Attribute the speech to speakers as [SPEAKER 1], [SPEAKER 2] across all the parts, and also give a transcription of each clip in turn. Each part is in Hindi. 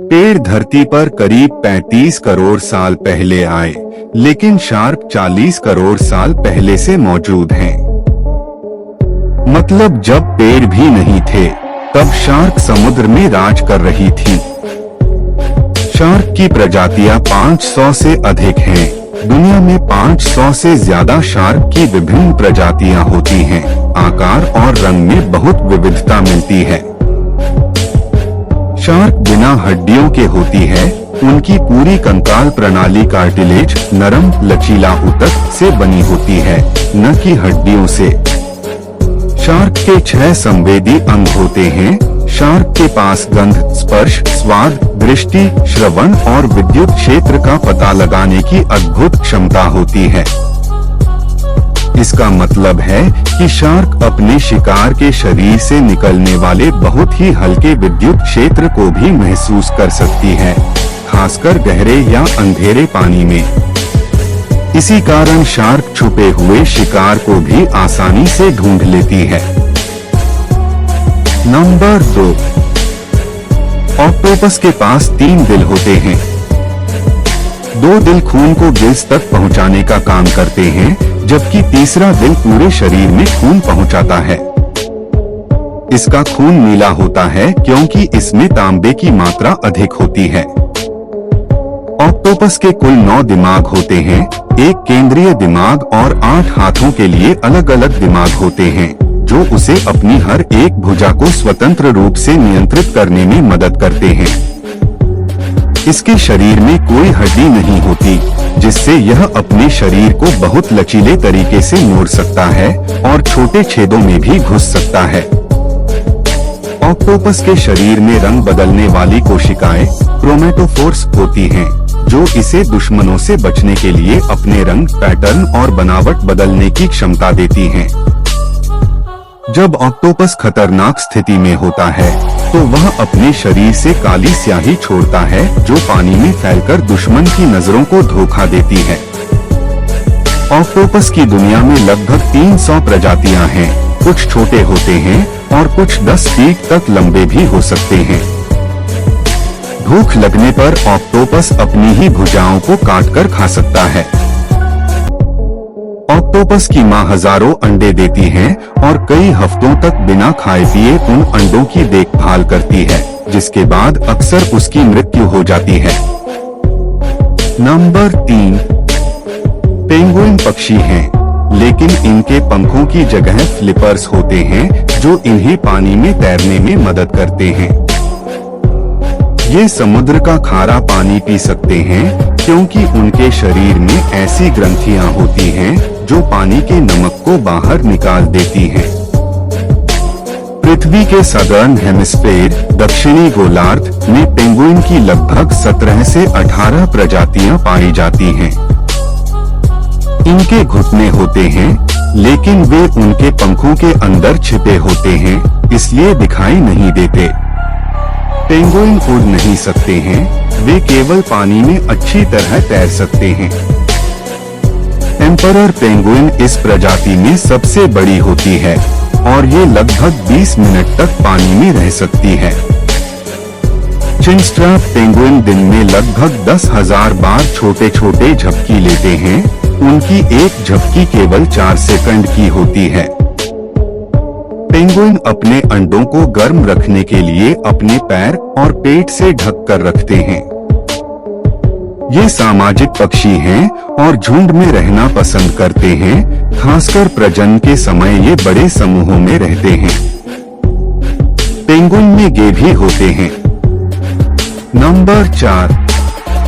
[SPEAKER 1] पेड़ धरती पर करीब 35 करोड़ साल पहले आए, लेकिन शार्क 40 करोड़ साल पहले से मौजूद हैं। मतलब जब पेड़ भी नहीं थे, तब शार्क समुद्र में राज कर रही थी। शार्क की प्रजातियां 500 से अधिक हैं। दुनिया में 500 से ज्यादा शार्क की विभिन्न प्रजातियां होती हैं। आकार और रंग में बहुत विविधता मिलती है। शार्क बिना हड्डियों के होती है। उनकी पूरी कंकाल प्रणाली कार्टिलेज, नरम लचीला ऊतक से बनी होती है, न कि हड्डियों से। शार्क के 6 संवेदी अंग होते हैं। शार्क के पास गंध, स्पर्श, स्वाद, दृष्टि, श्रवण और विद्युत क्षेत्र का पता लगाने की अद्भुत क्षमता होती है। इसका मतलब है कि शार्क अपने शिकार के शरीर से निकलने वाले बहुत ही हल्के विद्युत क्षेत्र को भी महसूस कर सकती है, खासकर गहरे या अंधेरे पानी में। इसी कारण शार्क छुपे हुए शिकार को भी आसानी से ढूंढ लेती है। नंबर 2, ऑक्टोपस के पास 3 दिल होते हैं। 2 दिल खून को गिल्स तक पहुंचाने का काम करते हैं, जबकि तीसरा दिल पूरे शरीर में खून पहुंचाता है। इसका खून नीला होता है क्योंकि इसमें तांबे की मात्रा अधिक होती है। ऑक्टोपस के कुल 9 दिमाग होते हैं। एक केंद्रीय दिमाग और 8 हाथों के लिए अलग अलग दिमाग होते हैं, जो उसे अपनी हर एक भुजा को स्वतंत्र रूप से नियंत्रित करने में मदद करते हैं। इसके शरीर में कोई हड्डी नहीं होती, जिससे यह अपने शरीर को बहुत लचीले तरीके से मोड़ सकता है और छोटे छेदों में भी घुस सकता है। ऑक्टोपस के शरीर में रंग बदलने वाली कोशिकाएं क्रोमेटोफोर्स होती हैं, जो इसे दुश्मनों से बचने के लिए अपने रंग, पैटर्न और बनावट बदलने की क्षमता देती हैं। जब ऑक्टोपस खतरनाक स्थिति में होता है, तो वह अपने शरीर से काली स्याही छोड़ता है, जो पानी में फैलकर दुश्मन की नजरों को धोखा देती है। ऑक्टोपस की दुनिया में लगभग 300 प्रजातियां हैं। कुछ छोटे होते हैं और कुछ 10 फीट तक लंबे भी हो सकते हैं। भूख लगने पर ऑक्टोपस अपनी ही भुजाओं को काटकर खा सकता है। ऑक्टोपस की मां हजारों अंडे देती है और कई हफ्तों तक बिना खाए पिए उन अंडों की देखभाल करती है, जिसके बाद अक्सर उसकी मृत्यु हो जाती है। नंबर 3, पेंगुइन पक्षी हैं, लेकिन इनके पंखों की जगह फ्लिपर्स होते हैं, जो इन्हें पानी में तैरने में मदद करते हैं। ये समुद्र का खारा पानी पी सकते हैं, क्योंकि उनके शरीर में ऐसी ग्रंथियां होती हैं जो पानी के नमक को बाहर निकाल देती हैं। पृथ्वी के सदर्न हेमिस्फेयर, दक्षिणी गोलार्ध में पेंगुइन की लगभग 17 से 18 प्रजातियां पाई जाती हैं। इनके घुटने होते हैं, लेकिन वे उनके पंखों के अंदर छिपे होते हैं, इसलिए दिखाई नहीं देते। पेंगुइन उड़ नहीं सकते हैं, वे केवल पानी में अच्छी तरह तैर सकते हैं। एम्परर पेंगुइन इस प्रजाति में सबसे बड़ी होती है और ये लगभग 20 मिनट तक पानी में रह सकती है। चिनस्ट्रैप पेंगुइन दिन में लगभग 10,000 बार छोटे छोटे झपकी लेते हैं। उनकी एक झपकी केवल 4 सेकंड की होती है। पेंगुइन अपने अंडों को गर्म रखने के लिए अपने पैर और पेट से ढक कर रखते हैं। ये सामाजिक पक्षी हैं और झुंड में रहना पसंद करते हैं, खासकर प्रजनन के समय ये बड़े समूहों में रहते हैं। पेंगुइन में गे भी होते हैं। नंबर 4,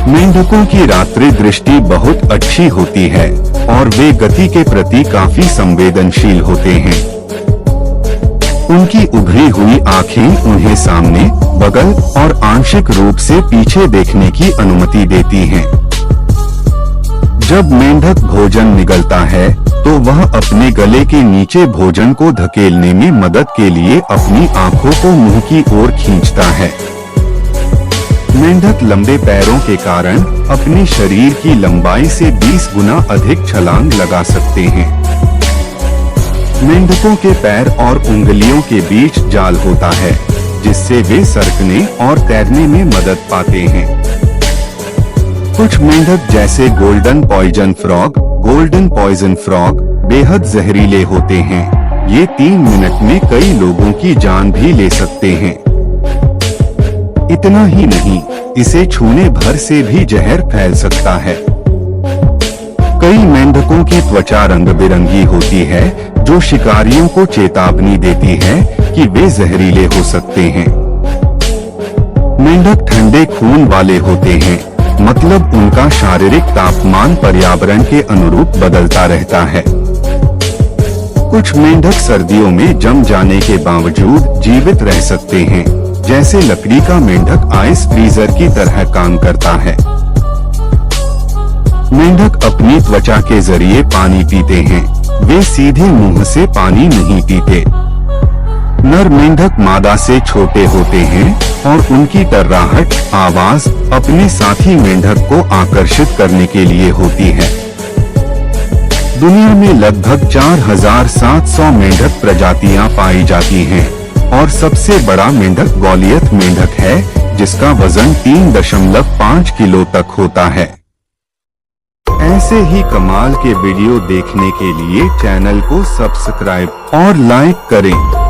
[SPEAKER 1] मेंढकों की रात्रि दृष्टि बहुत अच्छी होती है और वे गति के प्रति काफी संवेदनशील होते हैं। उनकी उभरी हुई आंखें उन्हें सामने, बगल और आंशिक रूप से पीछे देखने की अनुमति देती हैं। जब मेंढक भोजन निगलता है, तो वह अपने गले के नीचे भोजन को धकेलने में मदद के लिए अपनी आंखों को मुंह की ओर खींचता है। मेंढक लंबे पैरों के कारण अपने शरीर की लंबाई से 20 गुना अधिक छलांग लगा सकते हैं। मेंढकों के पैर और उंगलियों के बीच जाल होता है, जिससे वे सरकने और तैरने में मदद पाते हैं। कुछ मेंढक जैसे गोल्डन पॉइजन फ्रॉग बेहद जहरीले होते हैं। ये 3 मिनट में कई लोगों की जान भी ले सकते हैं। इतना ही नहीं, इसे छूने भर से भी जहर फैल सकता है। कई मेंढकों की त्वचा रंग बिरंगी होती है, जो शिकारियों को चेतावनी देती है कि वे जहरीले हो सकते हैं। मेंढक ठंडे खून वाले होते हैं, मतलब उनका शारीरिक तापमान पर्यावरण के अनुरूप बदलता रहता है। कुछ मेंढक सर्दियों में जम जाने के बावजूद जीवित रह सकते हैं, जैसे लकड़ी का मेंढक आइस फ्रीजर की तरह काम करता है। मेंढक अपनी त्वचा के जरिए पानी पीते हैं, वे सीधे मुंह से पानी नहीं पीते। नर मेंढक मादा से छोटे होते हैं और उनकी टर्राहट आवाज अपने साथी मेंढक को आकर्षित करने के लिए होती है। दुनिया में लगभग 4700 मेंढक प्रजातियां पाई जाती हैं और सबसे बड़ा मेंढक गोलियत मेंढक है, जिसका वजन 3.5 किलो तक होता है। ऐसे ही कमाल के वीडियो देखने के लिए चैनल को सब्सक्राइब और लाइक करें।